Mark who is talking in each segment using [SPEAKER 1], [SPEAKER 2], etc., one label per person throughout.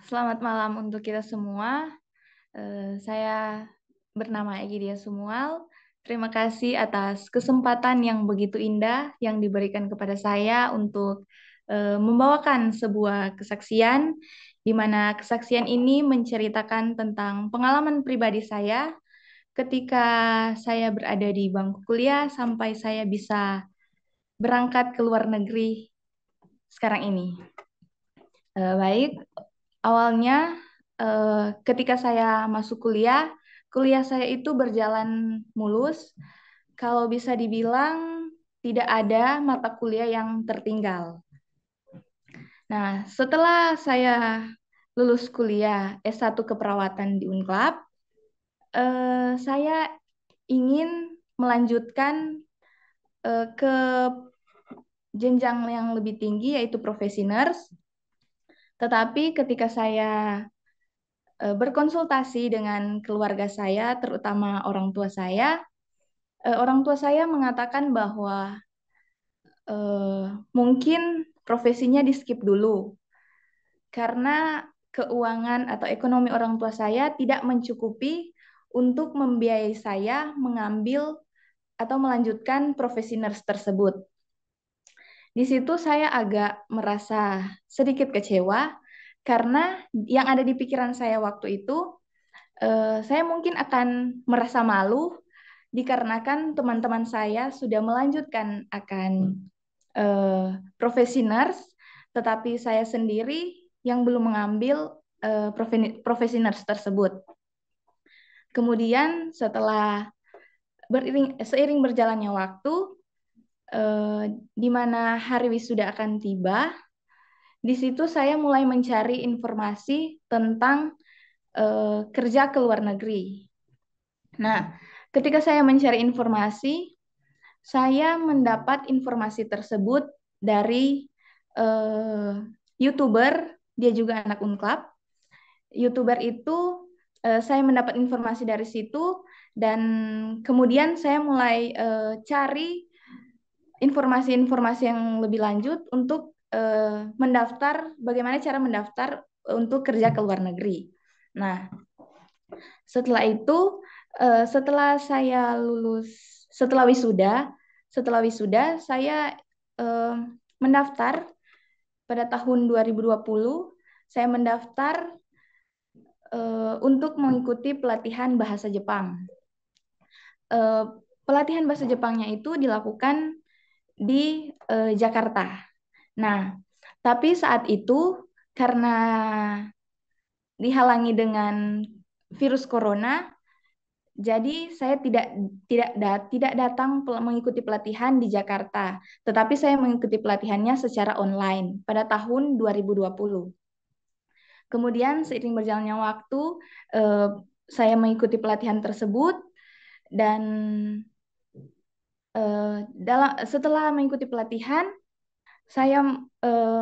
[SPEAKER 1] Selamat malam untuk kita semua. Saya bernama Egidia Sumual. Terima kasih atas kesempatan yang begitu indah yang diberikan kepada saya untuk membawakan sebuah kesaksian, di mana kesaksian ini menceritakan tentang pengalaman pribadi saya ketika saya berada di bangku kuliah sampai saya bisa berangkat ke luar negeri sekarang ini. Baik, awalnya ketika saya masuk kuliah, kuliah saya itu berjalan mulus. Kalau bisa dibilang tidak ada mata kuliah yang tertinggal. Nah, setelah saya lulus kuliah S1 keperawatan di Unclub, saya ingin melanjutkan ke jenjang yang lebih tinggi yaitu profesi nurse. Tetapi ketika saya berkonsultasi dengan keluarga saya, terutama orang tua saya mengatakan bahwa eh, mungkin profesinya di skip dulu karena keuangan atau ekonomi orang tua saya tidak mencukupi untuk membiayai saya mengambil atau melanjutkan profesi nurse tersebut. Di situ saya agak merasa sedikit kecewa karena yang ada di pikiran saya waktu itu saya mungkin akan merasa malu dikarenakan teman-teman saya sudah melanjutkan akan profesi nurse, tetapi saya sendiri yang belum mengambil profesi nurse tersebut. Kemudian setelah seiring berjalannya waktu, di mana hari wisuda akan tiba, di situ saya mulai mencari informasi tentang kerja ke luar negeri. Nah, ketika saya mencari informasi, saya mendapat informasi tersebut dari eh, YouTuber, dia juga anak Unclub. YouTuber itu saya mendapat informasi dari situ dan kemudian saya mulai cari informasi-informasi yang lebih lanjut untuk mendaftar, bagaimana cara mendaftar untuk kerja ke luar negeri. Nah, setelah itu, setelah saya lulus, setelah wisuda saya eh, mendaftar pada tahun 2020. Saya mendaftar untuk mengikuti pelatihan bahasa Jepang. Eh, Pelatihan bahasa Jepangnya itu dilakukan di Jakarta. Nah, tapi saat itu karena dihalangi dengan virus corona, jadi saya tidak datang mengikuti pelatihan di Jakarta, tetapi saya mengikuti pelatihannya secara online pada tahun 2020. Kemudian seiring berjalannya waktu, eh, saya mengikuti pelatihan tersebut dan setelah mengikuti pelatihan, saya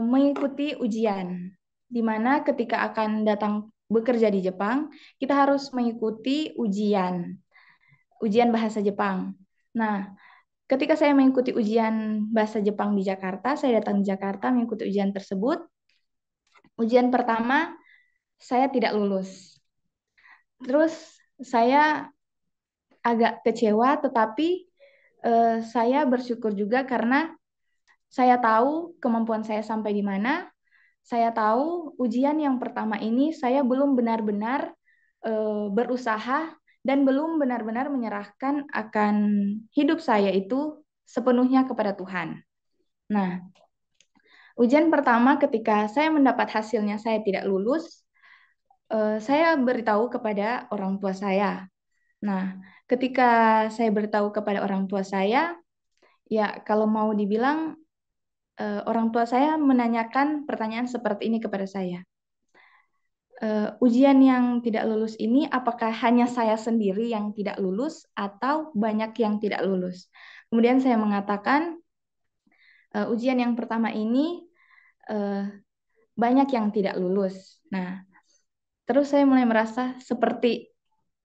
[SPEAKER 1] mengikuti ujian, di mana ketika akan datang bekerja di Jepang, kita harus mengikuti ujian bahasa Jepang. Nah, ketika saya mengikuti ujian bahasa Jepang di Jakarta, saya datang di Jakarta mengikuti ujian tersebut. Ujian pertama, saya tidak lulus. Terus saya agak kecewa, tetapi saya bersyukur juga karena saya tahu kemampuan saya sampai di mana. Saya tahu ujian yang pertama ini saya belum benar-benar berusaha dan belum benar-benar menyerahkan akan hidup saya itu sepenuhnya kepada Tuhan. Nah, ujian pertama ketika saya mendapat hasilnya saya tidak lulus, saya beritahu kepada orang tua saya. Nah, ketika saya beritahu kepada orang tua saya, ya kalau mau dibilang orang tua saya menanyakan pertanyaan seperti ini kepada saya. Ujian yang tidak lulus ini apakah hanya saya sendiri yang tidak lulus atau banyak yang tidak lulus? Kemudian saya mengatakan ujian yang pertama ini uh, banyak yang tidak lulus. Nah, terus saya mulai merasa seperti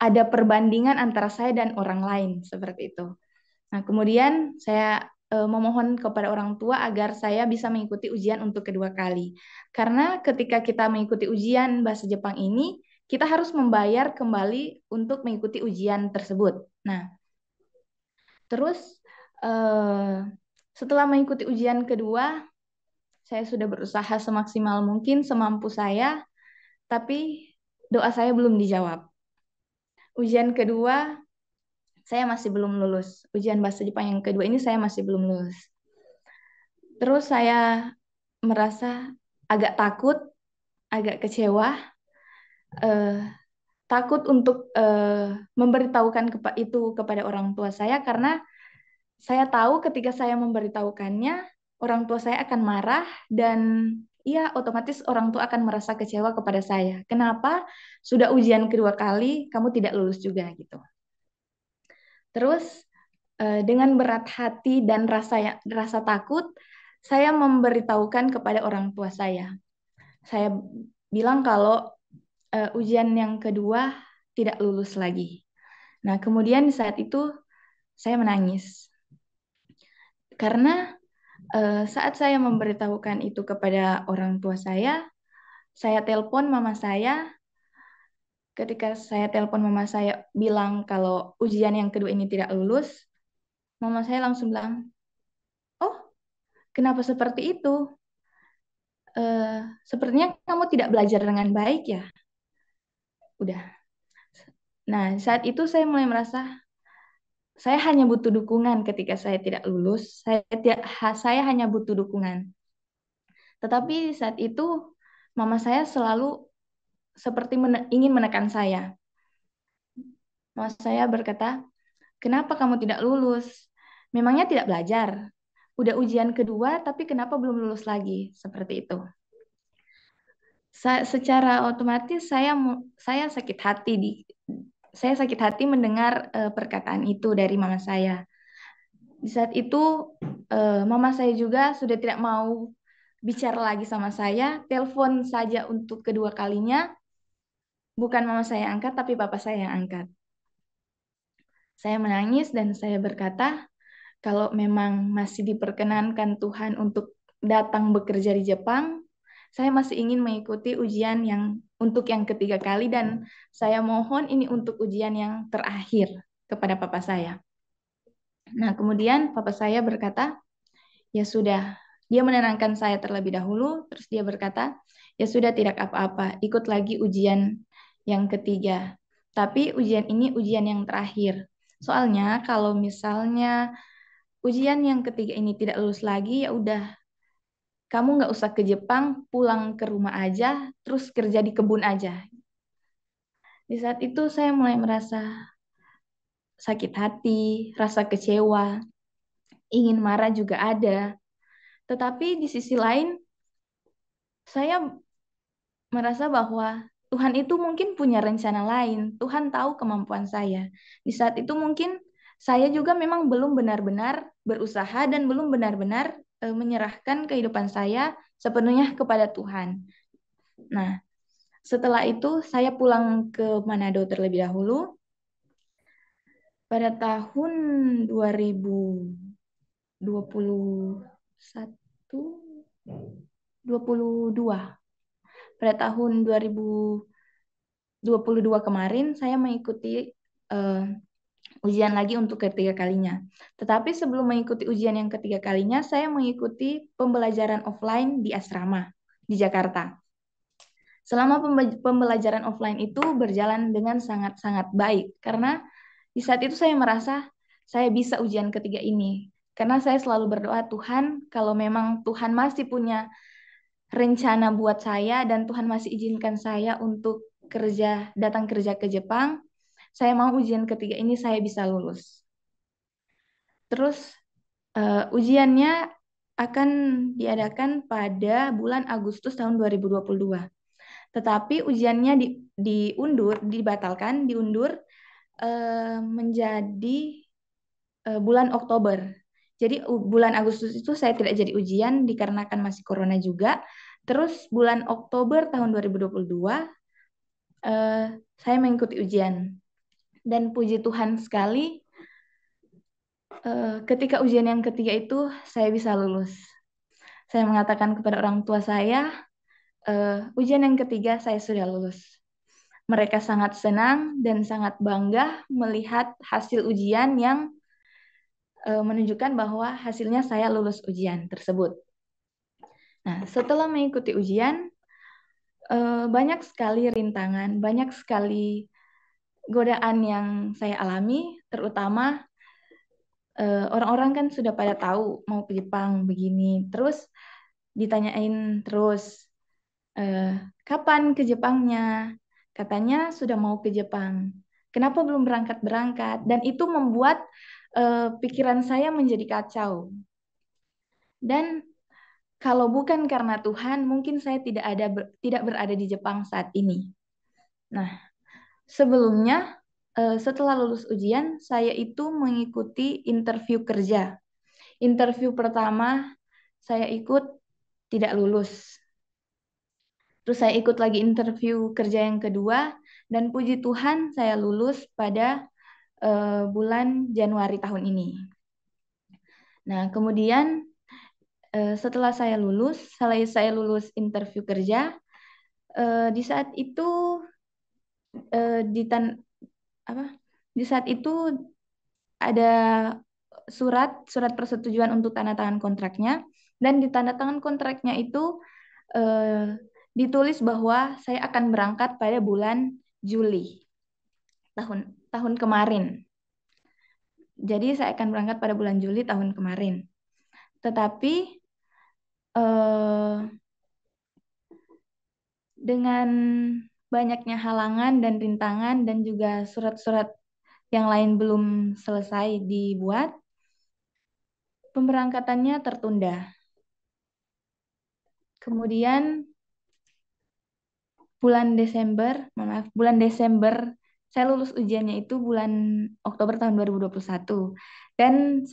[SPEAKER 1] ada perbandingan antara saya dan orang lain seperti itu. Nah, kemudian saya memohon kepada orang tua agar saya bisa mengikuti ujian untuk kedua kali. Karena ketika kita mengikuti ujian bahasa Jepang ini, kita harus membayar kembali untuk mengikuti ujian tersebut. Nah, terus eh, setelah mengikuti ujian kedua, saya sudah berusaha semaksimal mungkin, semampu saya, tapi doa saya belum dijawab. Ujian kedua, saya masih belum lulus. Ujian bahasa Jepang yang kedua ini saya masih belum lulus. Terus saya merasa agak takut, agak kecewa, eh, takut untuk memberitahukan itu kepada orang tua saya karena saya tahu ketika saya memberitahukannya, orang tua saya akan marah dan ya otomatis orang tua akan merasa kecewa kepada saya. Kenapa sudah ujian kedua kali kamu tidak lulus juga gitu. Terus dengan berat hati dan rasa takut, saya memberitahukan kepada orang tua saya. Saya bilang kalau ujian yang kedua tidak lulus lagi. Nah, kemudian di saat itu saya menangis. Karena saat saya memberitahukan itu kepada orang tua saya telepon mama saya. Ketika saya telepon mama saya bilang kalau ujian yang kedua ini tidak lulus, mama saya langsung bilang, "Oh, kenapa seperti itu? Sepertinya kamu tidak belajar dengan baik ya." Udah. Nah, saat itu saya mulai merasa saya hanya butuh dukungan ketika saya tidak lulus. Saya hanya butuh dukungan. Tetapi saat itu mama saya selalu seperti ingin menekan saya. Mama saya berkata, "Kenapa kamu tidak lulus? Memangnya tidak belajar? Udah ujian kedua, tapi kenapa belum lulus lagi?" Seperti itu. Secara otomatis saya sakit hati mendengar perkataan itu dari mama saya. Di saat itu mama saya juga sudah tidak mau bicara lagi sama saya, telepon saja untuk kedua kalinya, bukan mama saya yang angkat tapi papa saya yang angkat. Saya menangis dan saya berkata, kalau memang masih diperkenankan Tuhan untuk datang bekerja di Jepang, saya masih ingin mengikuti ujian yang untuk yang ketiga kali dan saya mohon ini untuk ujian yang terakhir kepada papa saya. Nah, kemudian papa saya berkata, "Ya sudah." Dia menenangkan saya terlebih dahulu, terus dia berkata, "Ya sudah, tidak apa-apa, ikut lagi ujian yang ketiga. Tapi ujian ini ujian yang terakhir. Soalnya kalau misalnya ujian yang ketiga ini tidak lulus lagi, ya udah, kamu nggak usah ke Jepang, pulang ke rumah aja, terus kerja di kebun aja." Di saat itu saya mulai merasa sakit hati, rasa kecewa, ingin marah juga ada. Tetapi di sisi lain, saya merasa bahwa Tuhan itu mungkin punya rencana lain. Tuhan tahu kemampuan saya. Di saat itu mungkin saya juga memang belum benar-benar berusaha dan belum benar-benar menyerahkan kehidupan saya sepenuhnya kepada Tuhan. Nah, setelah itu saya pulang ke Manado terlebih dahulu. Pada tahun 2021, 22. Pada tahun 2022 kemarin saya mengikuti uh, ujian lagi untuk ketiga kalinya. Tetapi sebelum mengikuti ujian yang ketiga kalinya, saya mengikuti pembelajaran offline di asrama di Jakarta. Selama pembelajaran offline itu berjalan dengan sangat-sangat baik karena di saat itu saya merasa saya bisa ujian ketiga ini. Karena saya selalu berdoa, Tuhan, kalau memang Tuhan masih punya rencana buat saya dan Tuhan masih izinkan saya untuk datang kerja ke Jepang, saya mau ujian ketiga ini saya bisa lulus. Terus ujiannya akan diadakan pada bulan Agustus tahun 2022. Tetapi ujiannya diundur menjadi bulan Oktober. Jadi bulan Agustus itu saya tidak jadi ujian dikarenakan masih corona juga. Terus bulan Oktober tahun 2022 saya mengikuti ujian. Dan puji Tuhan sekali Ketika ujian yang ketiga itu saya bisa lulus. Saya mengatakan kepada orang tua saya, ujian yang ketiga saya sudah lulus. Mereka sangat senang dan sangat bangga melihat hasil ujian yang menunjukkan bahwa hasilnya saya lulus ujian tersebut. Nah, setelah mengikuti ujian, banyak sekali rintangan, banyak sekali godaan yang saya alami, terutama orang-orang kan sudah pada tahu mau ke Jepang begini, terus ditanyain terus eh, kapan ke Jepangnya? Katanya sudah mau ke Jepang. Kenapa belum berangkat-berangkat? Dan itu membuat pikiran saya menjadi kacau. Dan kalau bukan karena Tuhan, mungkin saya tidak berada di Jepang saat ini. Nah, sebelumnya setelah lulus ujian, saya itu mengikuti interview kerja. Interview pertama saya ikut tidak lulus. Terus saya ikut lagi interview kerja yang kedua dan puji Tuhan saya lulus pada bulan Januari tahun ini. Nah, kemudian setelah saya lulus interview kerja, di saat itu eh, di tan apa? Di saat itu ada surat persetujuan untuk tanda tangan kontraknya dan di tanda tangan kontraknya itu eh, ditulis bahwa saya akan berangkat pada bulan Juli tahun tahun kemarin. Jadi saya akan berangkat pada bulan Juli tahun kemarin. Tetapi eh, dengan banyaknya halangan dan rintangan dan juga surat-surat yang lain belum selesai dibuat, pemberangkatannya tertunda. Kemudian bulan Desember, saya lulus ujiannya itu bulan Oktober tahun 2021. Dan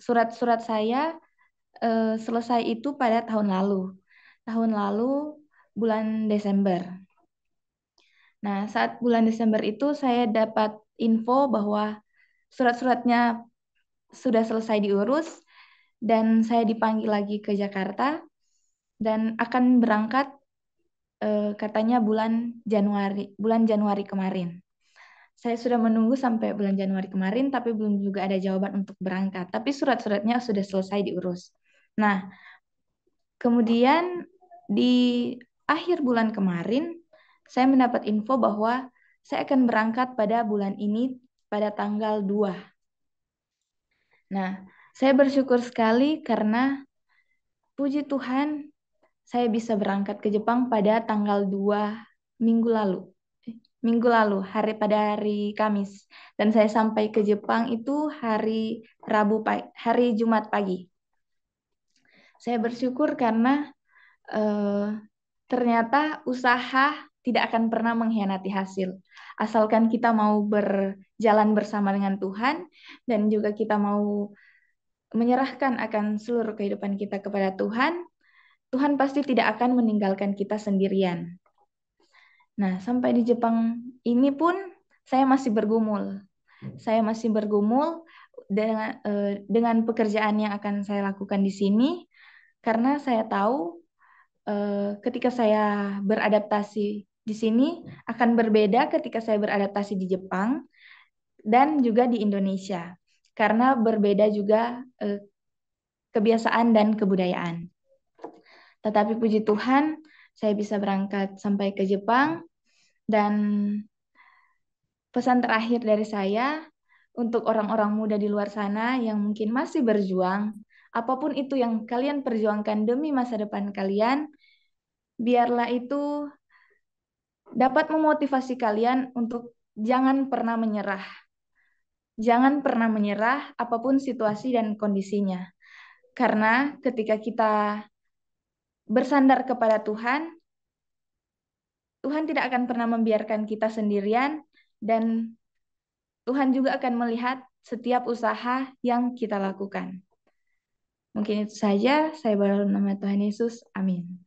[SPEAKER 1] surat-surat saya selesai itu pada tahun lalu. Tahun lalu bulan Desember. Nah, saat bulan Desember itu saya dapat info bahwa surat-suratnya sudah selesai diurus dan saya dipanggil lagi ke Jakarta dan akan berangkat katanya bulan Januari kemarin. Saya sudah menunggu sampai bulan Januari kemarin, tapi belum juga ada jawaban untuk berangkat. Tapi surat-suratnya sudah selesai diurus. Nah, kemudian di akhir bulan kemarin, saya mendapat info bahwa saya akan berangkat pada bulan ini pada tanggal 2. Nah, saya bersyukur sekali karena puji Tuhan saya bisa berangkat ke Jepang pada tanggal 2 minggu lalu. Pada hari Kamis. Dan saya sampai ke Jepang itu hari Jumat pagi. Saya bersyukur karena eh, ternyata usaha tidak akan pernah mengkhianati hasil. Asalkan kita mau berjalan bersama dengan Tuhan dan juga kita mau menyerahkan akan seluruh kehidupan kita kepada Tuhan, Tuhan pasti tidak akan meninggalkan kita sendirian. Nah, sampai di Jepang ini pun saya masih bergumul. Saya masih bergumul dengan pekerjaan yang akan saya lakukan di sini karena saya tahu ketika saya beradaptasi di sini akan berbeda ketika saya beradaptasi di Jepang dan juga di Indonesia karena berbeda juga kebiasaan dan kebudayaan. Tetapi puji Tuhan, saya bisa berangkat sampai ke Jepang dan pesan terakhir dari saya untuk orang-orang muda di luar sana yang mungkin masih berjuang, apapun itu yang kalian perjuangkan demi masa depan kalian, biarlah itu dapat memotivasi kalian untuk jangan pernah menyerah. Jangan pernah menyerah apapun situasi dan kondisinya. Karena ketika kita bersandar kepada Tuhan, Tuhan tidak akan pernah membiarkan kita sendirian dan Tuhan juga akan melihat setiap usaha yang kita lakukan. Mungkin itu saja. Saya berdoa nama Tuhan Yesus. Amin.